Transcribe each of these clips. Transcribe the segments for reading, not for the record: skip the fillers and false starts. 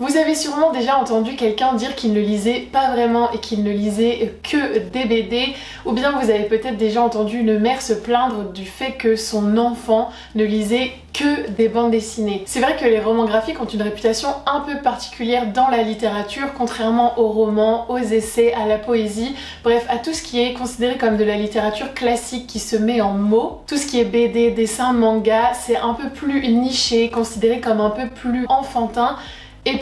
Vous avez sûrement déjà entendu quelqu'un dire qu'il ne lisait pas vraiment et qu'il ne lisait que des BD, ou bien vous avez peut-être déjà entendu une mère se plaindre du fait que son enfant ne lisait que des bandes dessinées. C'est vrai que les romans graphiques ont une réputation un peu particulière dans la littérature, contrairement aux romans, aux essais, à la poésie, bref, à tout ce qui est considéré comme de la littérature classique qui se met en mots. Tout ce qui est BD, dessin, manga, c'est un peu plus niché, considéré comme un peu plus enfantin. Et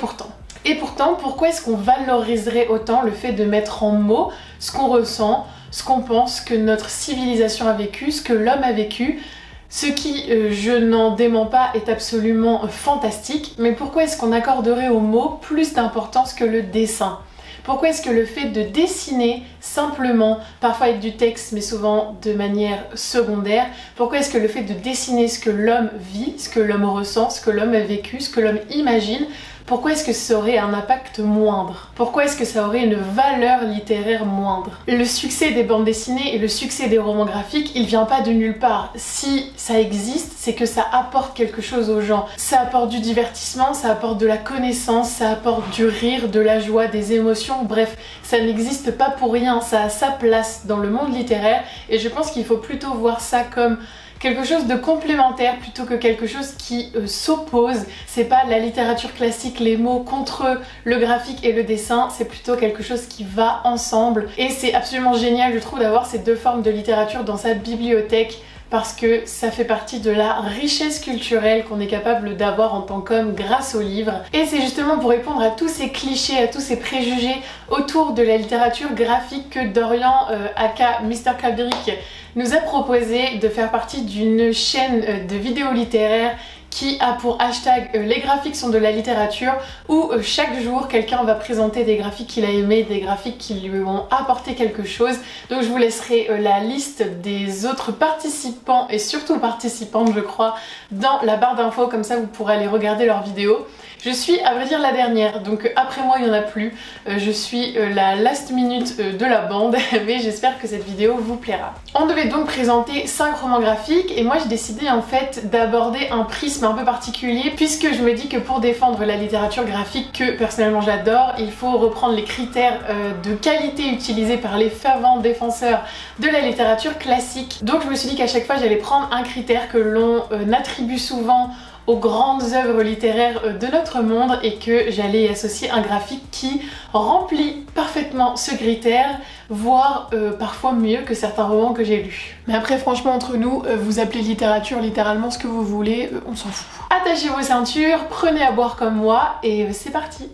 pourtant, pourquoi est-ce qu'on valoriserait autant le fait de mettre en mots ce qu'on ressent, ce qu'on pense, que notre civilisation a vécu, ce que l'homme a vécu, ce qui, je n'en dément pas, est absolument fantastique, mais pourquoi est-ce qu'on accorderait aux mots plus d'importance que le dessin ? Pourquoi est-ce que le fait de dessiner simplement, parfois avec du texte mais souvent de manière secondaire, pourquoi est-ce que le fait de dessiner ce que l'homme vit, ce que l'homme ressent, ce que l'homme a vécu, ce que l'homme imagine, pourquoi est-ce que ça aurait un impact moindre? Pourquoi est-ce que ça aurait une valeur littéraire moindre? Le succès des bandes dessinées et le succès des romans graphiques, il vient pas de nulle part. Si ça existe, c'est que ça apporte quelque chose aux gens. Ça apporte du divertissement, ça apporte de la connaissance, ça apporte du rire, de la joie, des émotions, bref, ça n'existe pas pour rien, ça a sa place dans le monde littéraire et je pense qu'il faut plutôt voir ça comme quelque chose de complémentaire plutôt que quelque chose qui s'oppose. C'est pas la littérature classique, les mots contre le graphique et le dessin, c'est plutôt quelque chose qui va ensemble. Et c'est absolument génial, je trouve, d'avoir ces deux formes de littérature dans sa bibliothèque parce que ça fait partie de la richesse culturelle qu'on est capable d'avoir en tant qu'homme grâce aux livres. Et c'est justement pour répondre à tous ces clichés, à tous ces préjugés autour de la littérature graphique que Dorian, aka Mr. Calbric, nous a proposé de faire partie d'une chaîne de vidéos littéraires qui a pour hashtag les graphiques sont de la littérature, où chaque jour quelqu'un va présenter des graphiques qu'il a aimés, des graphiques qui lui ont apporté quelque chose. Donc je vous laisserai la liste des autres participants et surtout participantes je crois dans la barre d'infos, comme ça vous pourrez aller regarder leurs vidéos. Je suis à vrai dire la dernière, donc après moi il n'y en a plus. Je suis la last minute de la bande, mais j'espère que cette vidéo vous plaira. On devait donc présenter 5 romans graphiques et moi j'ai décidé en fait d'aborder un prisme un peu particulier puisque je me dis que pour défendre la littérature graphique que personnellement j'adore, il faut reprendre les critères de qualité utilisés par les fervents défenseurs de la littérature classique. Donc je me suis dit qu'à chaque fois j'allais prendre un critère que l'on attribue souvent aux grandes œuvres littéraires de notre monde et que j'allais y associer un graphique qui remplit parfaitement ce critère, voire parfois mieux que certains romans que j'ai lus. Mais après franchement entre nous, vous appelez littérature littéralement ce que vous voulez, on s'en fout. Attachez vos ceintures, prenez à boire comme moi et c'est parti!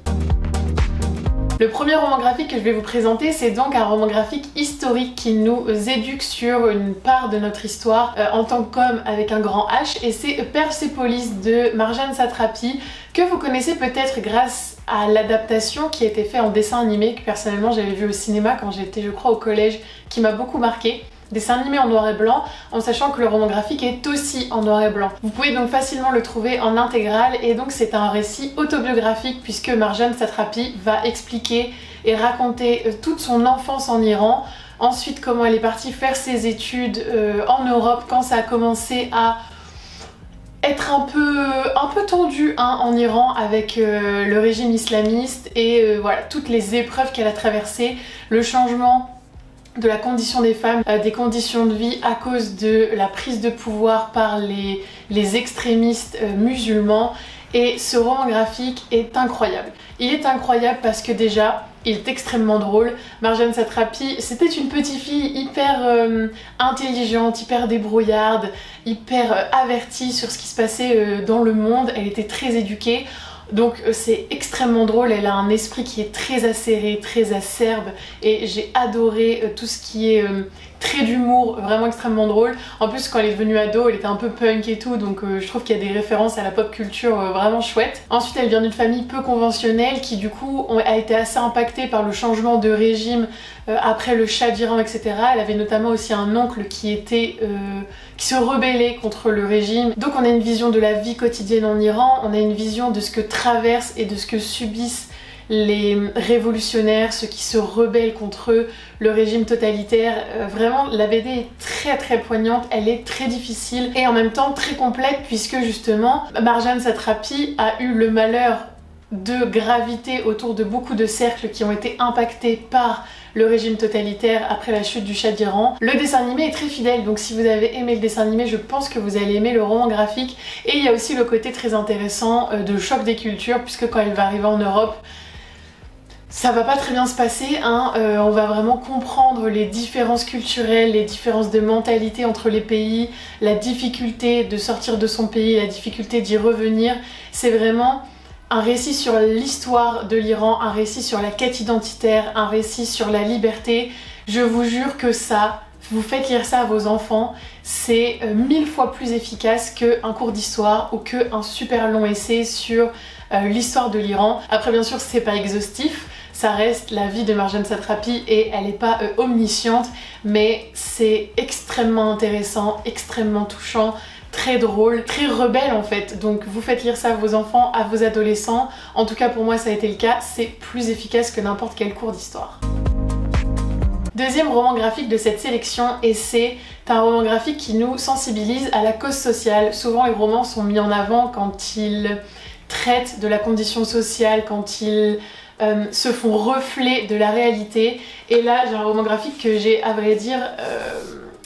Le premier roman graphique que je vais vous présenter, c'est donc un roman graphique historique qui nous éduque sur une part de notre histoire en tant qu'homme avec un grand H, et c'est Persepolis de Marjane Satrapi, que vous connaissez peut-être grâce à l'adaptation qui a été faite en dessin animé, que personnellement j'avais vu au cinéma quand j'étais je crois au collège, qui m'a beaucoup marqué. Dessin animé en noir et blanc, en sachant que le roman graphique est aussi en noir et blanc. Vous pouvez donc facilement le trouver en intégrale et donc c'est un récit autobiographique puisque Marjane Satrapi va expliquer et raconter toute son enfance en Iran, ensuite comment elle est partie faire ses études en Europe quand ça a commencé à être un peu tendu en Iran avec le régime islamiste et voilà toutes les épreuves qu'elle a traversées, le changement de la condition des femmes, des conditions de vie à cause de la prise de pouvoir par les extrémistes musulmans. Et ce roman graphique est incroyable. Il est incroyable parce que déjà, il est extrêmement drôle. Marjane Satrapi, c'était une petite fille hyper intelligente, hyper débrouillarde, hyper avertie sur ce qui se passait dans le monde. Elle était très éduquée. Donc c'est extrêmement drôle, elle a un esprit qui est très acéré, très acerbe et j'ai adoré tout ce qui est trait d'humour, vraiment extrêmement drôle. En plus quand elle est devenue ado, elle était un peu punk et tout, donc je trouve qu'il y a des références à la pop culture vraiment chouettes. Ensuite elle vient d'une famille peu conventionnelle qui du coup a été assez impactée par le changement de régime après le Shah d'Iran, etc. Elle avait notamment aussi un oncle qui se rebellait contre le régime. Donc on a une vision de la vie quotidienne en Iran, on a une vision de ce que traversent et de ce que subissent les révolutionnaires, ceux qui se rebellent contre le régime totalitaire. Vraiment la BD est très très poignante, elle est très difficile et en même temps très complète puisque justement Marjane Satrapi a eu le malheur de graviter autour de beaucoup de cercles qui ont été impactés par le régime totalitaire après la chute du Shah d'Iran. Le dessin animé est très fidèle, donc si vous avez aimé le dessin animé, je pense que vous allez aimer le roman graphique. Et il y a aussi le côté très intéressant de choc des cultures, puisque quand elle va arriver en Europe, ça va pas très bien se passer, hein. On va vraiment comprendre les différences culturelles, les différences de mentalité entre les pays, la difficulté de sortir de son pays, la difficulté d'y revenir. C'est vraiment un récit sur l'histoire de l'Iran, un récit sur la quête identitaire, un récit sur la liberté. Je vous jure que ça, vous faites lire ça à vos enfants, c'est 1000 fois plus efficace qu'un cours d'histoire ou qu'un super long essai sur l'histoire de l'Iran. Après bien sûr c'est pas exhaustif, ça reste la vie de Marjane Satrapi et elle n'est pas omnisciente, mais c'est extrêmement intéressant, extrêmement touchant, très drôle, très rebelle en fait. Donc vous faites lire ça à vos enfants, à vos adolescents. En tout cas pour moi ça a été le cas, c'est plus efficace que n'importe quel cours d'histoire. Deuxième roman graphique de cette sélection, et c'est un roman graphique qui nous sensibilise à la cause sociale. Souvent les romans sont mis en avant quand ils traitent de la condition sociale, quand ils se font reflet de la réalité. Et là j'ai un roman graphique que j'ai à vrai dire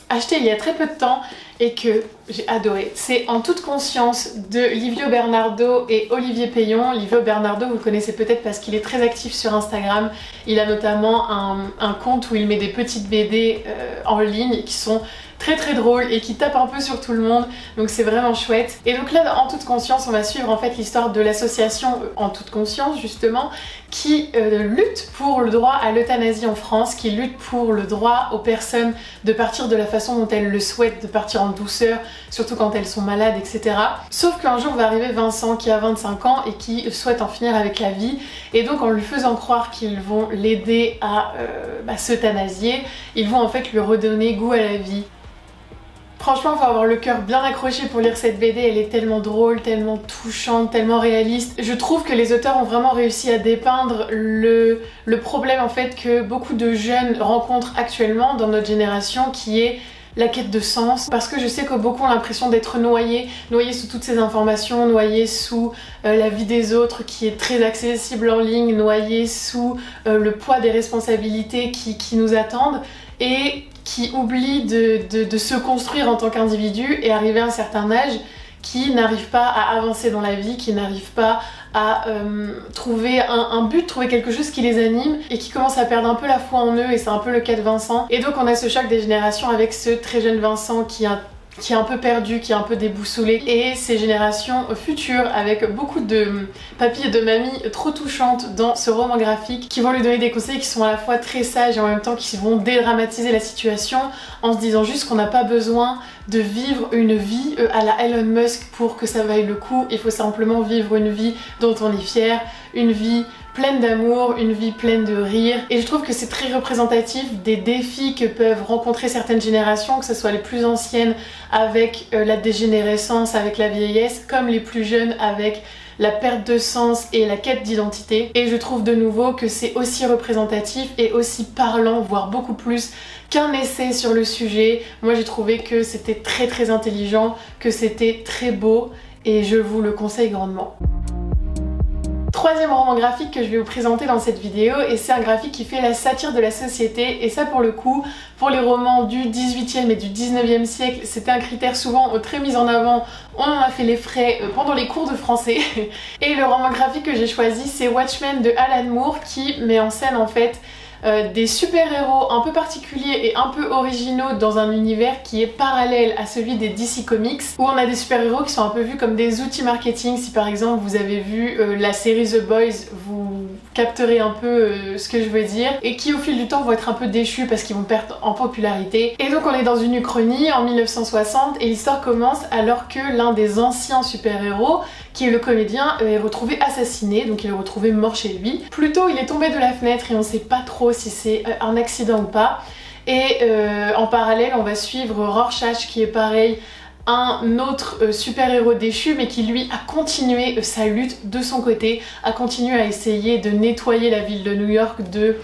acheté il y a très peu de temps et que j'ai adoré. C'est En toute conscience de Livio Bernardo et Olivier Payon. Livio Bernardo vous le connaissez peut-être parce qu'il est très actif sur Instagram. Il a notamment un compte où il met des petites BD en ligne qui sont très drôles et qui tapent un peu sur tout le monde, donc c'est vraiment chouette. Et donc là, En toute conscience, on va suivre en fait l'histoire de l'association En toute conscience justement, qui lutte pour le droit à l'euthanasie en France, qui lutte pour le droit aux personnes de partir de la façon dont elles le souhaitent, de partir en douceur, surtout quand elles sont malades, etc. Sauf qu'un jour va arriver Vincent qui a 25 ans et qui souhaite en finir avec la vie, et donc en lui faisant croire qu'ils vont l'aider à s'euthanasier, ils vont en fait lui redonner goût à la vie. Franchement, il faut avoir le cœur bien accroché pour lire cette BD, elle est tellement drôle, tellement touchante, tellement réaliste. Je trouve que les auteurs ont vraiment réussi à dépeindre le problème en fait que beaucoup de jeunes rencontrent actuellement dans notre génération, qui est la quête de sens, parce que je sais que beaucoup ont l'impression d'être noyés sous toutes ces informations, noyés sous la vie des autres qui est très accessible en ligne, noyés sous le poids des responsabilités qui nous attendent, et qui oublient de se construire en tant qu'individu et arriver à un certain âge, qui n'arrivent pas à avancer dans la vie, qui n'arrivent pas à trouver un but, trouver quelque chose qui les anime, et qui commencent à perdre un peu la foi en eux, et c'est un peu le cas de Vincent. Et donc on a ce choc des générations avec ce très jeune Vincent qui est un peu perdu, qui est un peu déboussolé, et ces générations futures avec beaucoup de papis et de mamies trop touchantes dans ce roman graphique, qui vont lui donner des conseils qui sont à la fois très sages et en même temps qui vont dédramatiser la situation en se disant juste qu'on n'a pas besoin de vivre une vie à la Elon Musk pour que ça vaille le coup. Il faut simplement vivre une vie dont on est fier, une vie pleine d'amour, une vie pleine de rire. Et je trouve que c'est très représentatif des défis que peuvent rencontrer certaines générations, que ce soit les plus anciennes avec la dégénérescence, avec la vieillesse, comme les plus jeunes avec la perte de sens et la quête d'identité. Et je trouve de nouveau que c'est aussi représentatif et aussi parlant, voire beaucoup plus qu'un essai sur le sujet. Moi j'ai trouvé que c'était très intelligent, que c'était très beau, et je vous le conseille grandement. Troisième roman graphique que je vais vous présenter dans cette vidéo, et c'est un graphique qui fait la satire de la société, et ça pour le coup, pour les romans du 18e et du 19e siècle, c'était un critère souvent très mis en avant, on en a fait les frais pendant les cours de français. Et le roman graphique que j'ai choisi, c'est Watchmen de Alan Moore, qui met en scène en fait des super-héros un peu particuliers et un peu originaux dans un univers qui est parallèle à celui des DC Comics, où on a des super-héros qui sont un peu vus comme des outils marketing. Si par exemple vous avez vu la série The Boys, vous capterez un peu ce que je veux dire, et qui au fil du temps vont être un peu déchus parce qu'ils vont perdre en popularité. Et donc on est dans une uchronie en 1960, et l'histoire commence alors que l'un des anciens super-héros, qui est le comédien, est retrouvé assassiné, donc il est retrouvé mort chez lui. Plutôt il est tombé de la fenêtre et on sait pas trop si c'est un accident ou pas. Et en parallèle on va suivre Rorschach, qui est pareil, un autre super-héros déchu, mais qui lui a continué sa lutte de son côté, a continué à essayer de nettoyer la ville de New York de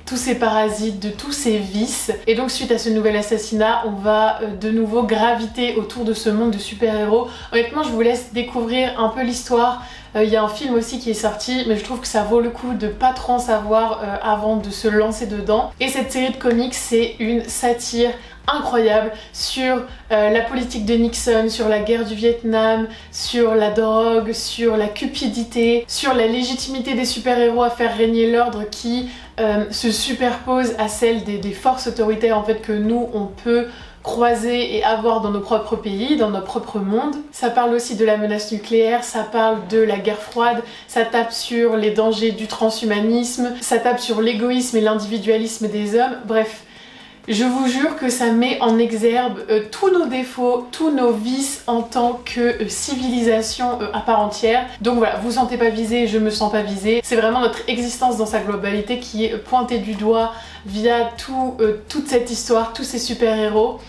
tous ces parasites, de tous ces vices. Et donc suite à ce nouvel assassinat, on va de nouveau graviter autour de ce monde de super-héros. Honnêtement, je vous laisse découvrir un peu l'histoire. Il y a un film aussi qui est sorti, mais je trouve que ça vaut le coup de pas trop en savoir avant de se lancer dedans. Et cette série de comics, c'est une satire incroyable sur la politique de Nixon, sur la guerre du Vietnam, sur la drogue, sur la cupidité, sur la légitimité des super-héros à faire régner l'ordre qui se superpose à celle des forces autoritaires en fait que nous on peut croiser et avoir dans nos propres pays, dans notre propre monde. Ça parle aussi de la menace nucléaire, ça parle de la guerre froide, ça tape sur les dangers du transhumanisme, ça tape sur l'égoïsme et l'individualisme des hommes, bref. Je vous jure que ça met en exergue tous nos défauts, tous nos vices en tant que civilisation à part entière. Donc voilà, vous sentez pas visé, je me sens pas visée. C'est vraiment notre existence dans sa globalité qui est pointée du doigt via toute cette histoire, tous ces super-héros.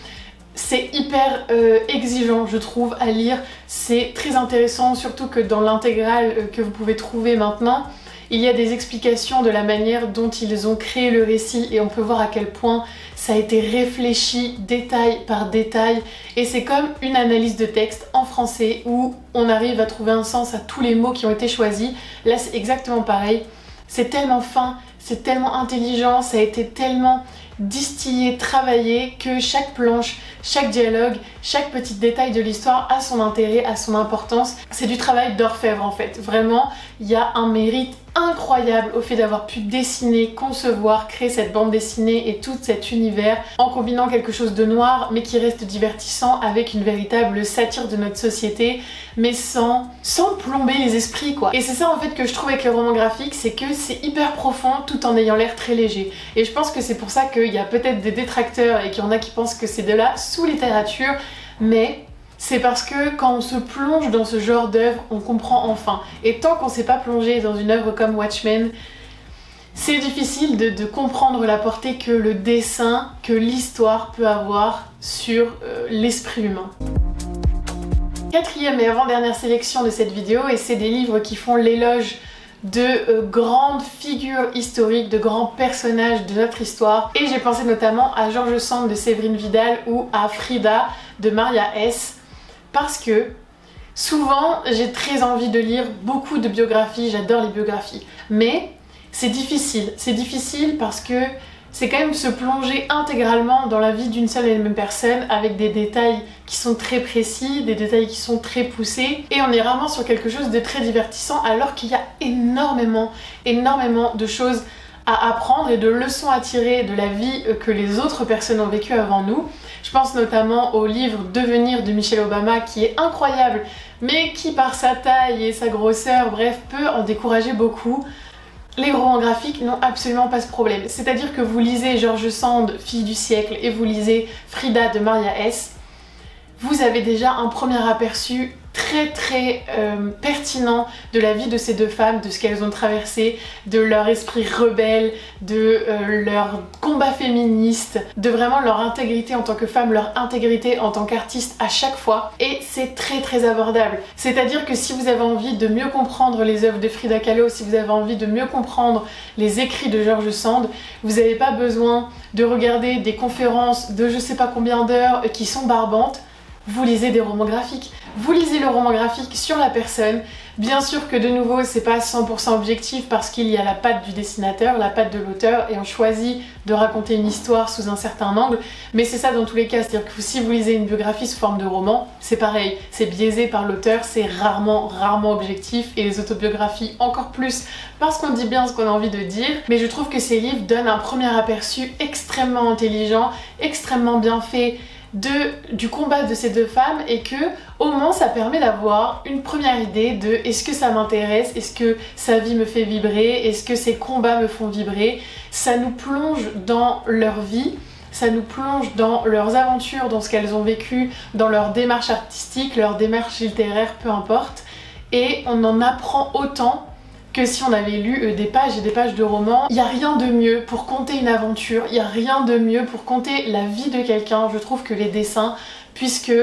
C'est hyper exigeant, je trouve, à lire. C'est très intéressant, surtout que dans l'intégrale que vous pouvez trouver maintenant, il y a des explications de la manière dont ils ont créé le récit et on peut voir à quel point ça a été réfléchi détail par détail et c'est comme une analyse de texte en français où on arrive à trouver un sens à tous les mots qui ont été choisis. Là c'est exactement pareil, c'est tellement fin, c'est tellement intelligent, ça a été tellement distillé, travaillé que chaque planche, chaque dialogue, chaque petit détail de l'histoire a son intérêt, a son importance. C'est du travail d'orfèvre en fait. Vraiment, il y a un mérite incroyable au fait d'avoir pu dessiner, concevoir, créer cette bande dessinée et tout cet univers en combinant quelque chose de noir mais qui reste divertissant avec une véritable satire de notre société mais sans plomber les esprits quoi. Et c'est ça en fait que je trouve avec les romans graphiques, c'est que c'est hyper profond tout en ayant l'air très léger. Et je pense que c'est pour ça qu'il y a peut-être des détracteurs et qu'il y en a qui pensent que c'est de la sous-littérature, mais c'est parce que quand on se plonge dans ce genre d'œuvre, on comprend enfin. Et tant qu'on ne s'est pas plongé dans une œuvre comme Watchmen, c'est difficile de comprendre la portée que le dessin, que l'histoire peut avoir sur l'esprit humain. Quatrième et avant-dernière sélection de cette vidéo, et c'est des livres qui font l'éloge de grandes figures historiques, de grands personnages de notre histoire. Et j'ai pensé notamment à George Sand de Séverine Vidal ou à Frida de Maria Hess. Parce que souvent j'ai très envie de lire beaucoup de biographies, j'adore les biographies, mais c'est difficile parce que c'est quand même se plonger intégralement dans la vie d'une seule et même personne avec des détails qui sont très précis, des détails qui sont très poussés et on est vraiment sur quelque chose de très divertissant alors qu'il y a énormément de choses à apprendre et de leçons à tirer de la vie que les autres personnes ont vécu avant nous. Je pense notamment au livre Devenir de Michelle Obama qui est incroyable mais qui par sa taille et sa grosseur, bref, peut en décourager beaucoup. Les romans graphiques n'ont absolument pas ce problème. C'est-à-dire que vous lisez George Sand, Fille du siècle, et vous lisez Frida de Maria Hess, vous avez déjà un premier aperçu très pertinent de la vie de ces deux femmes, de ce qu'elles ont traversé, de leur esprit rebelle, de leur combat féministe, de vraiment leur intégrité en tant que femme, leur intégrité en tant qu'artiste à chaque fois. Et c'est très abordable. C'est-à-dire que si vous avez envie de mieux comprendre les œuvres de Frida Kahlo, si vous avez envie de mieux comprendre les écrits de George Sand, vous n'avez pas besoin de regarder des conférences de je sais pas combien d'heures qui sont barbantes. Vous lisez des romans graphiques. Vous lisez le roman graphique sur la personne. Bien sûr que de nouveau, c'est pas 100% objectif parce qu'il y a la patte du dessinateur, la patte de l'auteur et on choisit de raconter une histoire sous un certain angle. Mais c'est ça dans tous les cas, c'est-à-dire que si vous lisez une biographie sous forme de roman, c'est pareil, c'est biaisé par l'auteur, c'est rarement objectif et les autobiographies encore plus parce qu'on dit bien ce qu'on a envie de dire. Mais je trouve que ces livres donnent un premier aperçu extrêmement intelligent, extrêmement bien fait du combat de ces deux femmes et que au moins ça permet d'avoir une première idée de est-ce que ça m'intéresse, est-ce que sa vie me fait vibrer, est-ce que ses combats me font vibrer. Ça nous plonge dans leur vie, ça nous plonge dans leurs aventures, dans ce qu'elles ont vécu, dans leur démarche artistique, leur démarche littéraire, peu importe, et on en apprend autant que si on avait lu des pages et des pages de romans. Il n'y a rien de mieux pour conter une aventure, il n'y a rien de mieux pour conter la vie de quelqu'un, je trouve, que les dessins, puisque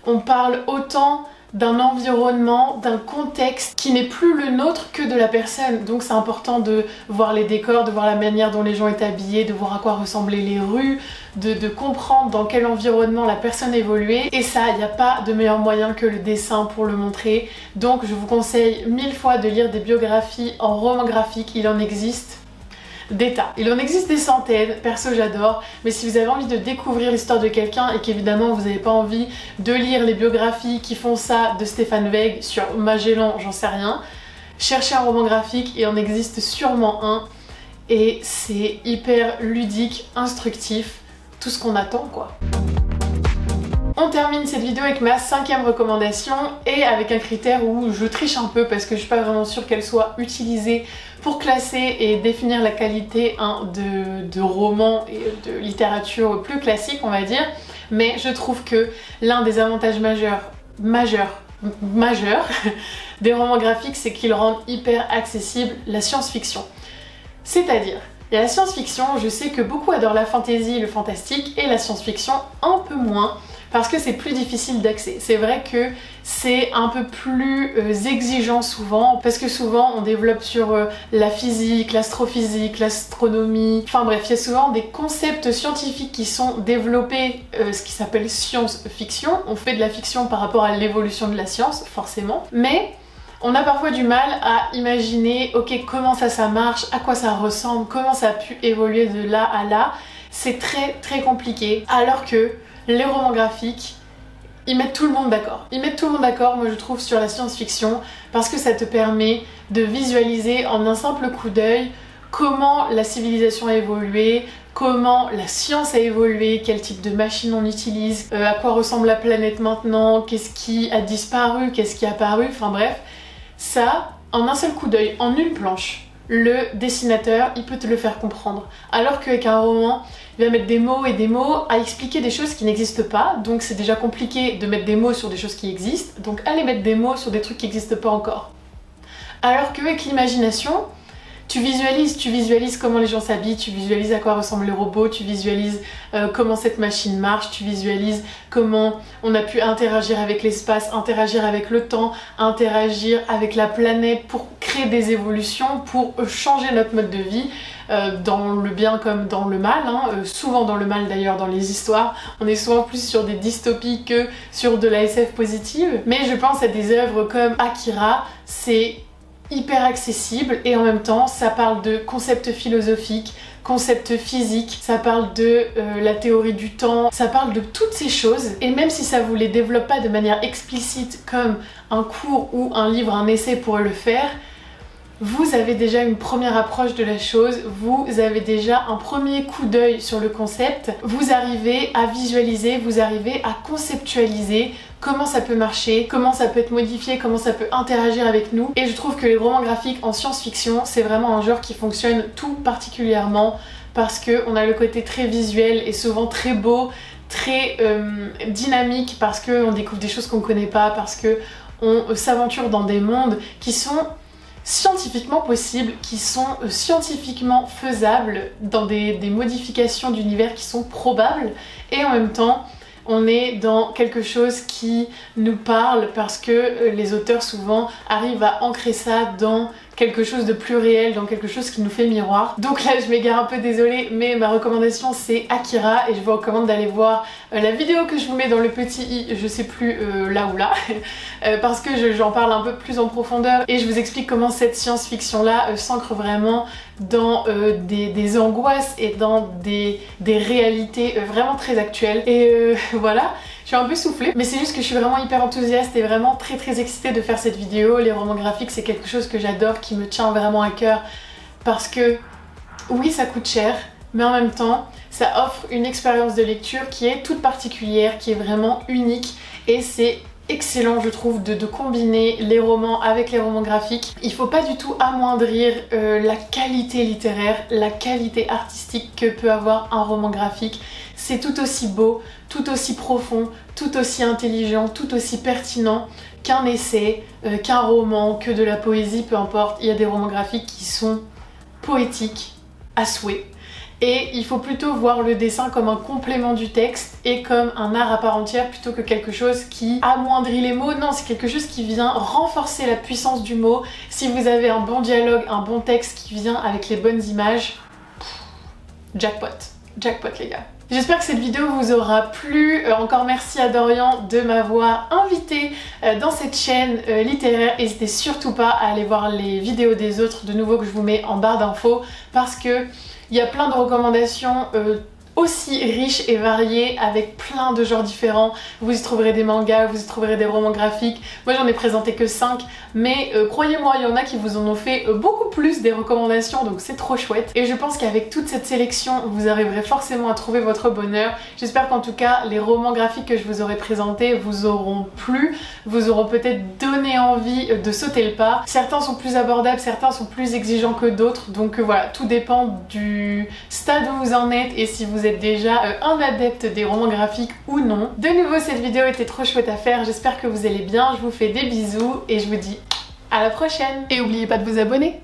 on parle autant d'un environnement, d'un contexte qui n'est plus le nôtre que de la personne. Donc c'est important de voir les décors, de voir la manière dont les gens étaient habillés, de voir à quoi ressemblaient les rues, de comprendre dans quel environnement la personne évoluait. Et ça, il n'y a pas de meilleur moyen que le dessin pour le montrer. Donc je vous conseille 1000 fois de lire des biographies en roman graphique, il en existe des tas. Il en existe des centaines, perso j'adore, mais si vous avez envie de découvrir l'histoire de quelqu'un et qu'évidemment vous n'avez pas envie de lire les biographies qui font ça de Stéphane Zweig sur Magellan, j'en sais rien, cherchez un roman graphique, il en existe sûrement un, et c'est hyper ludique, instructif, tout ce qu'on attend quoi. On termine cette vidéo avec ma 5e recommandation et avec un critère où je triche un peu parce que je suis pas vraiment sûre qu'elle soit utilisée pour classer et définir la qualité de romans et de littérature plus classique on va dire, mais je trouve que l'un des avantages majeurs des romans graphiques, c'est qu'ils rendent hyper accessible la science-fiction. C'est-à-dire, il y a la science-fiction, je sais que beaucoup adorent la fantasy, le fantastique, et la science-fiction un peu moins, parce que c'est plus difficile d'accès. C'est vrai que c'est un peu plus exigeant souvent, parce que souvent on développe sur la physique, l'astrophysique, l'astronomie, enfin bref, il y a souvent des concepts scientifiques qui sont développés, ce qui s'appelle science-fiction. On fait de la fiction par rapport à l'évolution de la science, forcément, mais on a parfois du mal à imaginer, ok, comment ça marche, à quoi ça ressemble, comment ça a pu évoluer de là à là. C'est très compliqué, alors que les romans graphiques, ils mettent tout le monde d'accord. Ils mettent tout le monde d'accord, moi je trouve, sur la science-fiction, parce que ça te permet de visualiser en un simple coup d'œil comment la civilisation a évolué, comment la science a évolué, quel type de machine on utilise, à quoi ressemble la planète maintenant, qu'est-ce qui a disparu, qu'est-ce qui a apparu, enfin bref. Ça, en un seul coup d'œil, en une planche, le dessinateur, il peut te le faire comprendre. Alors qu'avec un roman, il va mettre des mots et des mots à expliquer des choses qui n'existent pas, donc c'est déjà compliqué de mettre des mots sur des choses qui existent, donc allez mettre des mots sur des trucs qui n'existent pas encore. Alors qu'avec l'imagination, tu visualises comment les gens s'habillent, tu visualises à quoi ressemblent les robots, tu visualises comment cette machine marche, tu visualises comment on a pu interagir avec l'espace, interagir avec le temps, interagir avec la planète pour créer des évolutions, pour changer notre mode de vie, dans le bien comme dans le mal, souvent dans le mal d'ailleurs dans les histoires, on est souvent plus sur des dystopies que sur de la SF positive, mais je pense à des œuvres comme Akira, c'est hyper accessible et en même temps ça parle de concepts philosophiques, concepts physiques, ça parle de la théorie du temps, ça parle de toutes ces choses et même si ça vous les développe pas de manière explicite comme un cours ou un livre, un essai pourrait le faire, vous avez déjà une première approche de la chose, vous avez déjà un premier coup d'œil sur le concept, vous arrivez à visualiser, vous arrivez à conceptualiser comment ça peut marcher, comment ça peut être modifié, comment ça peut interagir avec nous. Et je trouve que les romans graphiques en science-fiction, c'est vraiment un genre qui fonctionne tout particulièrement parce qu'on a le côté très visuel et souvent très beau, très dynamique parce qu'on découvre des choses qu'on ne connaît pas, parce qu'on s'aventure dans des mondes qui sont scientifiquement possibles, qui sont scientifiquement faisables, dans des modifications d'univers qui sont probables, et en même temps on est dans quelque chose qui nous parle parce que les auteurs souvent arrivent à ancrer ça dans quelque chose de plus réel, dans quelque chose qui nous fait miroir. Donc là je m'égare un peu, désolée, mais ma recommandation c'est Akira et je vous recommande d'aller voir la vidéo que je vous mets dans le petit i, je sais plus là ou là, parce que j'en parle un peu plus en profondeur et je vous explique comment cette science-fiction là s'ancre vraiment dans des angoisses et dans des réalités vraiment très actuelles. Et voilà, je suis un peu soufflée, mais c'est juste que je suis vraiment hyper enthousiaste et vraiment très excitée de faire cette vidéo. Les romans graphiques c'est quelque chose que j'adore, qui me tient vraiment à cœur parce que oui ça coûte cher, mais en même temps ça offre une expérience de lecture qui est toute particulière, qui est vraiment unique et c'est excellent je trouve de combiner les romans avec les romans graphiques. Il faut pas du tout amoindrir la qualité littéraire, la qualité artistique que peut avoir un roman graphique. C'est tout aussi beau, tout aussi profond, tout aussi intelligent, tout aussi pertinent qu'un essai, qu'un roman, que de la poésie, peu importe. Il y a des romans graphiques qui sont poétiques à souhait. et il faut plutôt voir le dessin comme un complément du texte et comme un art à part entière plutôt que quelque chose qui amoindrit les mots. Non, c'est quelque chose qui vient renforcer la puissance du mot. Si vous avez un bon dialogue, un bon texte qui vient avec les bonnes images, jackpot, jackpot les gars. J'espère que cette vidéo vous aura plu. Encore merci à Dorian de m'avoir invité dans cette chaîne littéraire. N'hésitez surtout pas à aller voir les vidéos des autres, de nouveau, que je vous mets en barre d'infos, parce que il y a plein de recommandations aussi riches et variées avec plein de genres différents. Vous y trouverez des mangas, vous y trouverez des romans graphiques. Moi j'en ai présenté que 5, mais croyez-moi, il y en a qui vous en ont fait beaucoup plus des recommandations, donc c'est trop chouette. Et je pense qu'avec toute cette sélection, vous arriverez forcément à trouver votre bonheur. J'espère qu'en tout cas, les romans graphiques que je vous aurai présentés vous auront plu, vous auront peut-être donné envie de sauter le pas. Certains sont plus abordables, certains sont plus exigeants que d'autres, donc voilà, tout dépend du stade où vous en êtes et si vous êtes déjà un adepte des romans graphiques ou non. De nouveau, cette vidéo était trop chouette à faire, j'espère que vous allez bien, je vous fais des bisous et je vous dis à la prochaine. Et n'oubliez pas de vous abonner.